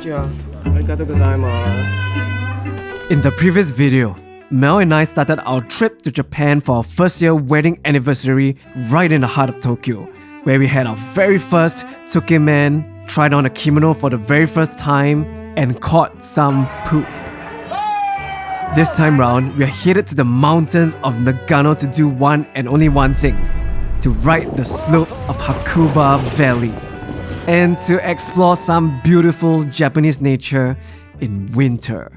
konnichiwa. Arigatou gozaimasu. In the previous video, Mel and I started our trip to Japan for our first year wedding anniversary right in the heart of Tokyo, where we had our very first tsukemen, tried on a kimono for the very first time, and caught some poop. This time round, we are headed to the mountains of Nagano to do one and only one thing: to ride the slopes of Hakuba Valley and to explore some beautiful Japanese nature in winter.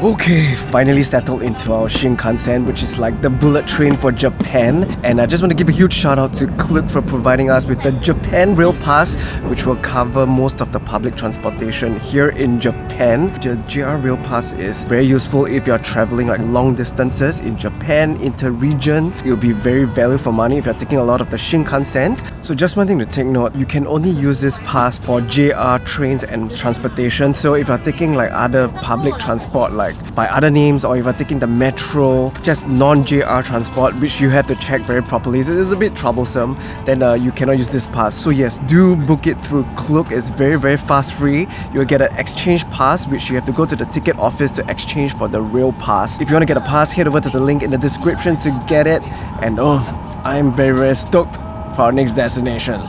Okay, finally settled into our Shinkansen, which is like the bullet train for Japan. And I just want to give a huge shout out to Klook for providing us with the Japan Rail Pass, which will cover most of the public transportation here in Japan. The JR Rail Pass is very useful if you're traveling like long distances in Japan, inter-region. It will be very value for money if you're taking a lot of the Shinkansen. So just one thing to take note, you can only use this pass for JR trains and transportation. So if you're taking like other public transport like by other names, or if you're taking the metro, just non-JR transport, which you have to check very properly, so it's a bit troublesome, then you cannot use this pass. So yes, do book it through Klook. It's very fast free. You'll get an exchange pass, which you have to go to the ticket office to exchange for the rail pass. If you want to get a pass, head over to the link in the description to get it. And oh, I'm very stoked for our next destination.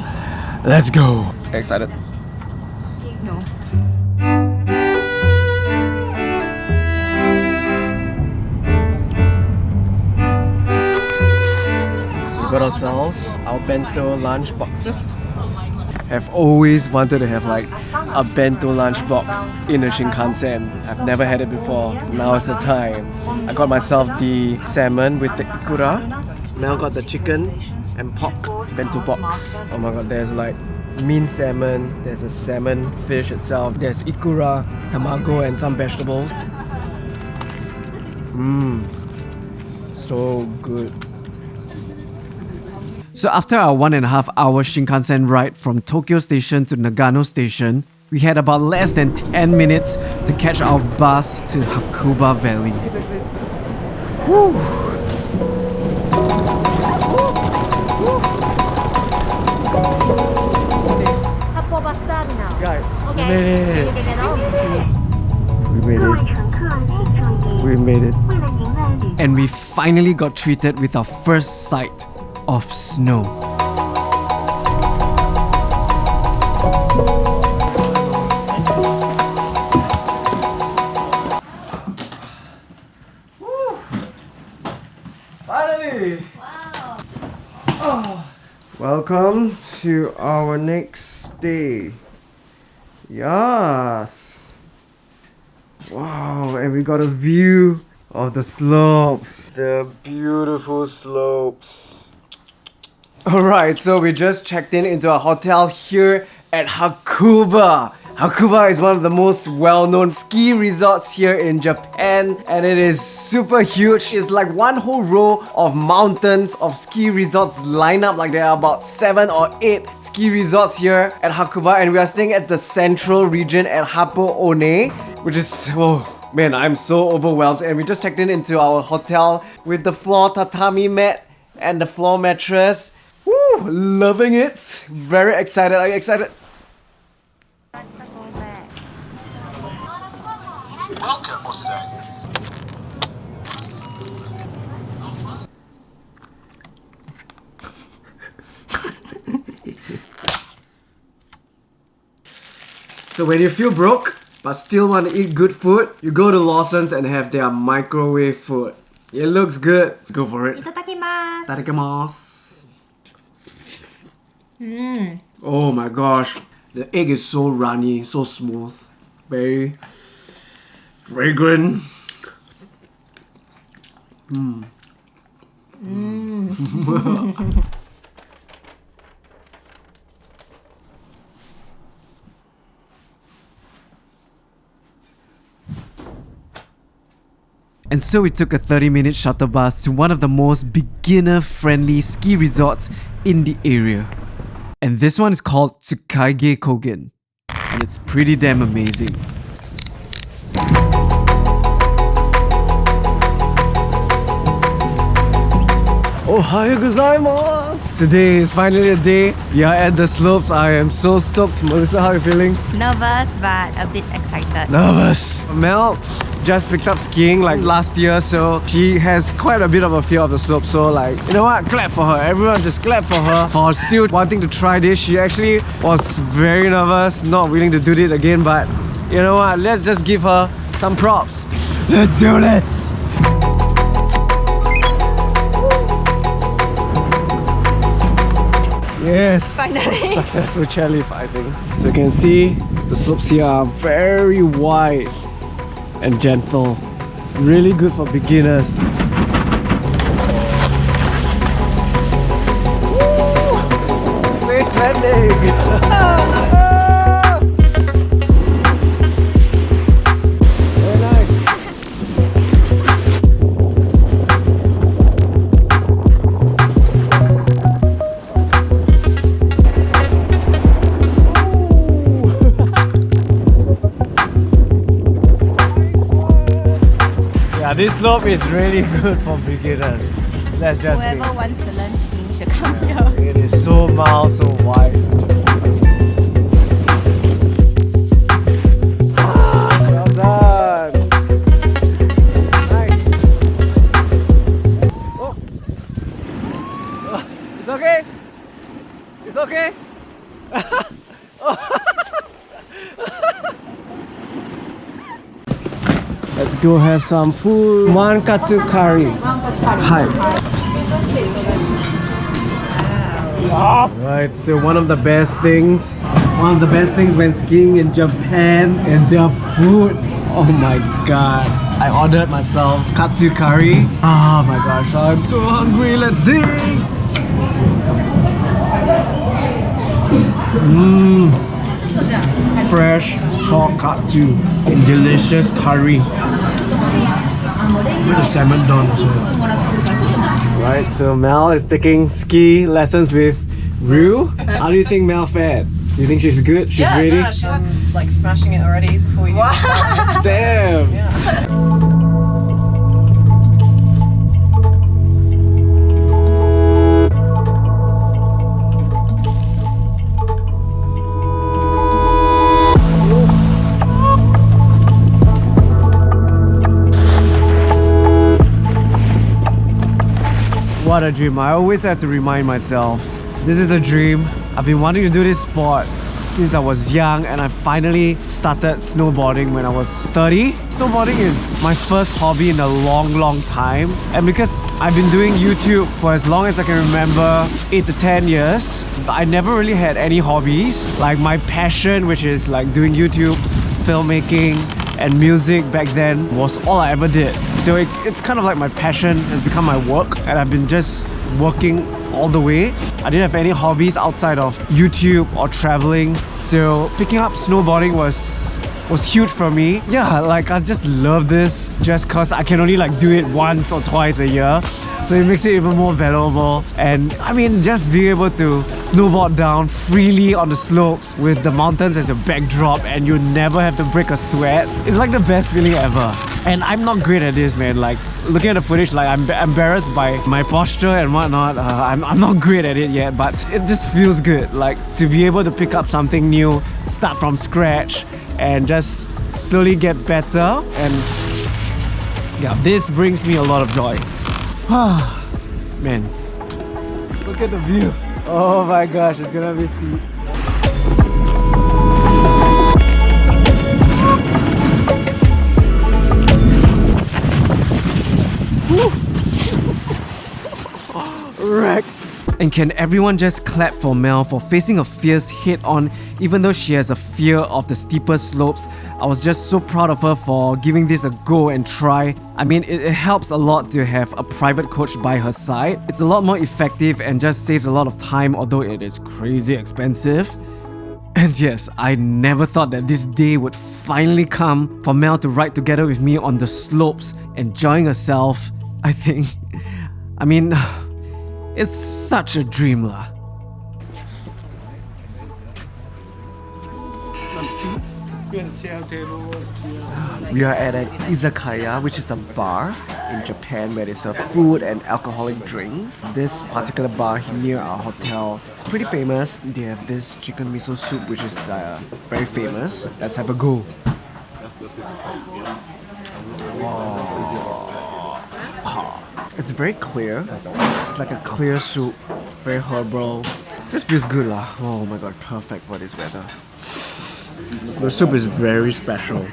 Let's go. Excited? No. We got ourselves our bento lunch boxes. Have always wanted to have like a bento lunch box in a Shinkansen. I've never had it before. Now is the time. I got myself the salmon with the ikura. Mel got the chicken and pork bento box. Oh my god, there's like mint salmon, there's a salmon fish itself, there's ikura, tamago and some vegetables. So good. So after our 1.5 hour Shinkansen ride from Tokyo Station to Nagano Station, we had about less than 10 minutes to catch our bus to Hakuba Valley. Woo! Guys, we made it. And we finally got treated with our first sight of snow. Finally! Wow! Oh. Welcome to our next day. Yes! Wow, and we got a view of the slopes. The beautiful slopes. Alright, so we just checked into a hotel here at Hakuba. Hakuba is one of the most well-known ski resorts here in Japan, and it is super huge. It's like one whole row of mountains of ski resorts lined up. Like there are about 7 or 8 ski resorts here at Hakuba, and we are staying at the central region at Hapo-One, which is, oh man, I'm so overwhelmed. And we just checked into our hotel with the floor tatami mat and the floor mattress. Woo! Loving it! Very excited. Are you excited? Welcome today. So when you feel broke but still want to eat good food, you go to Lawson's and have their microwave food. It looks good. Go for it. Itadakimasu. Itadakimasu. Oh my gosh. The egg is so runny, so smooth. Very fragrant. And so we took a 30-minute shuttle bus to one of the most beginner-friendly ski resorts in the area. And this one is called Tsukaige Kogen. and it's pretty damn amazing. Ohayou gozaimasu! Today is finally the day. We are at the slopes. I am so stoked. Melissa, how are you feeling? Nervous but a bit excited. Nervous. Mel just picked up skiing like last year, so she has quite a bit of a fear of the slope. So like, you know what? Clap for her. Everyone just clap for her for still wanting to try this. She actually was very nervous, not willing to do it again, but you know what? Let's just give her some props. Let's do this! Yes! Finally. Successful chairlift, I think. So you can see the slopes here are very wide and gentle. Really good for beginners. Woo! Safe landing! Very nice. Yeah, this slope is really good for beginners. Let's just Whoever say. wants to learn skiing should come here. It is so mild, so wide. Well done. Nice. Oh. It's okay. It's okay. Let's go have some food. Mankatsu curry. Hi. Right, so one of the best things when skiing in Japan is their food. Oh my god. I ordered myself katsu curry. Oh my gosh, I'm so hungry. Let's dig. Fresh pork katsu in delicious curry. With the salmon don. Right, so Mel is taking ski lessons with Ryu. How do you think Mel fared? Do you think she's good? She's ready? Yeah, she's like smashing it already before we even started. Damn! Yeah. What a dream. I always have to remind myself, this is a dream. I've been wanting to do this sport since I was young, and I finally started snowboarding when I was 30. Snowboarding is my first hobby in a long time, and because I've been doing YouTube for as long as I can remember, 8 to 10 years, I never really had any hobbies. Like my passion, which is like doing YouTube, filmmaking, and music back then was all I ever did. So it's kind of like my passion has become my work, and I've been just working all the way. I didn't have any hobbies outside of YouTube or traveling, so picking up snowboarding was huge for me. Yeah, like I just love this just cause I can only like do it once or twice a year. So it makes it even more valuable. And I mean, just being able to snowboard down freely on the slopes with the mountains as a backdrop and you never have to break a sweat, it's like the best feeling ever. And I'm not great at this, man. Like looking at the footage, like I'm embarrassed by my posture and whatnot. I'm not great at it yet, but it just feels good. Like to be able to pick up something new, start from scratch, and just slowly get better. And yeah, this brings me a lot of joy. Man, look at the view. Oh my gosh, it's gonna be steep. Wrecked. And can everyone just clap for Mel for facing a fierce head-on even though she has a fear of the steeper slopes? I was just so proud of her for giving this a go and try. I mean, it helps a lot to have a private coach by her side. It's a lot more effective and just saves a lot of time, although it is crazy expensive. And yes, I never thought that this day would finally come for Mel to ride together with me on the slopes, enjoying herself. I mean, it's such a dream lah. We are at an Izakaya, which is a bar in Japan where they serve food and alcoholic drinks. This particular bar near our hotel is pretty famous. They have this chicken miso soup, which is very famous. Let's have a go. It's very clear. It's like a clear soup, very herbal. Just feels good lah. Oh my god, perfect for this weather. The soup is very special.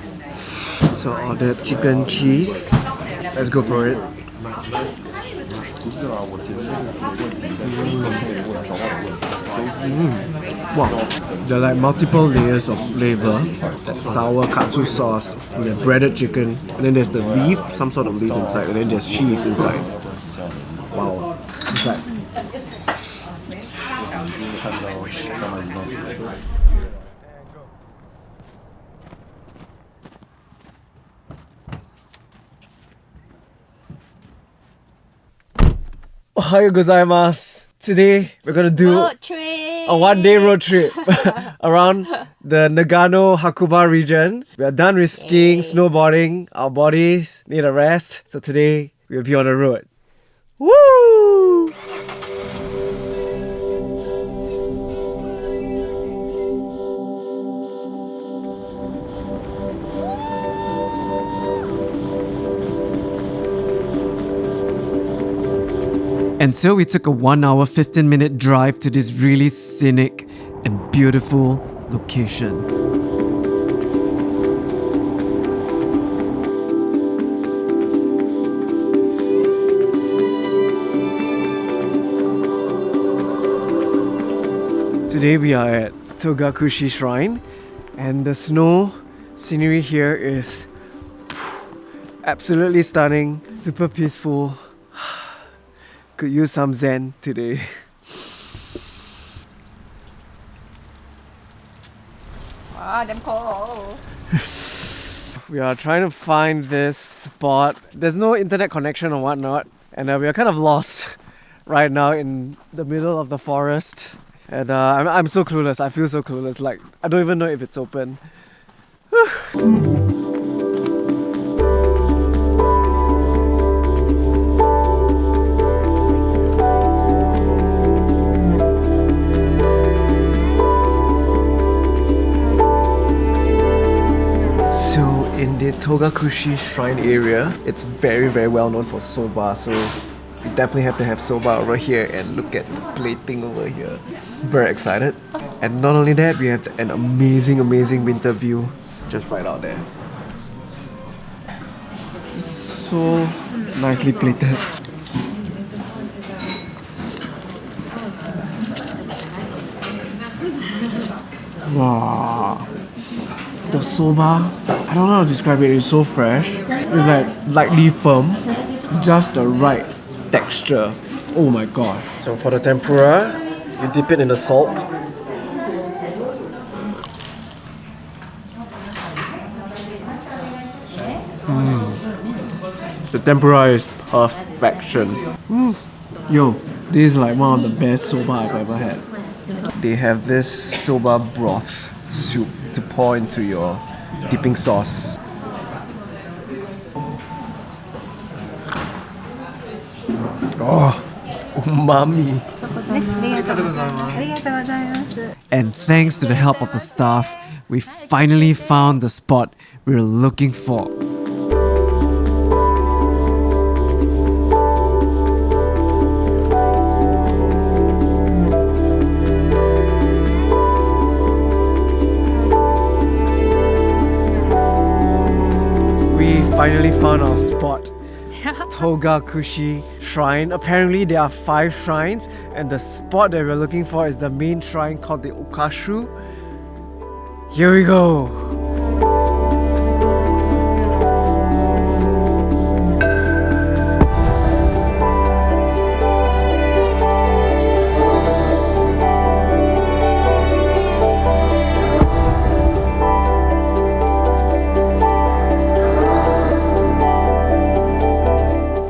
So I ordered chicken cheese. Let's go for it. Wow, there are like multiple layers of flavor. That sour katsu sauce, and the breaded chicken, and then there's the leaf, some sort of leaf inside, and then there's cheese inside. Wow, it's like Ohayou gozaimasu. Today we're gonna do Road trip. a one-day road trip around the Nagano Hakuba region. We are done with skiing, snowboarding. Our bodies need a rest. So today we'll be on the road. Woo! And so we took a 1 hour 15-minute drive to this really scenic and beautiful location. Today we are at Togakushi Shrine, and the snow scenery here is absolutely stunning, super peaceful. Could use some zen today. Wow, damn cold. We are trying to find this spot. There's no internet connection or whatnot, and we are kind of lost right now in the middle of the forest. And I'm so clueless. I feel so clueless. Like, I don't even know if it's open. In the Togakushi Shrine area, it's very well known for soba, so we definitely have to have soba over here and look at the plating over here. Very excited. And not only that, we have an amazing winter view just right out there. So nicely plated. Wow. The soba, I don't know how to describe it, it's so fresh. It's like lightly firm, just the right texture. Oh my gosh. So for the tempura, you dip it in the salt. The tempura is perfection. Yo, this is like one of the best soba I've ever had. They have this soba broth soup to pour into your dipping sauce. Oh, umami. And thanks to the help of the staff, we finally found the spot we were looking for. Finally found our spot. Togakushi Shrine. Apparently there are 5 shrines, and the spot that we're looking for is the main shrine called the Okusha. Here we go.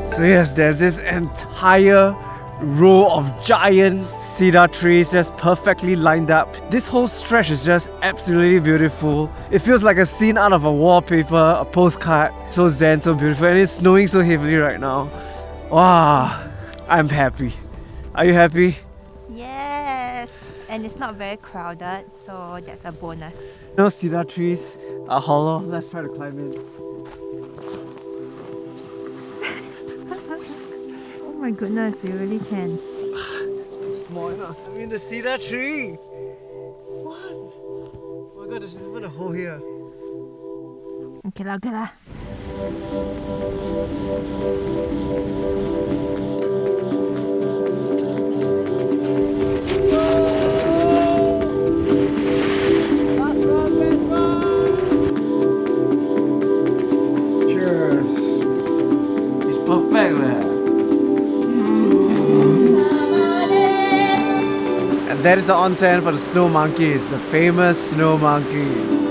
So yes, there's this entire row of giant cedar trees just perfectly lined up. This whole stretch is just absolutely beautiful. It feels like a scene out of a wallpaper, a postcard. So zen, so beautiful, and it's snowing so heavily right now. Wow, I'm happy. Are you happy? Yes. And it's not very crowded, so that's a bonus. No cedar trees are hollow. Let's try to climb in. Oh my goodness, you really can. I'm small enough. I'm in the cedar tree. What? Oh my god, there's even a hole here. Okay lah, okay lah. Cheers. It's perfect, man. And that is the onsen for the snow monkeys, the famous snow monkeys.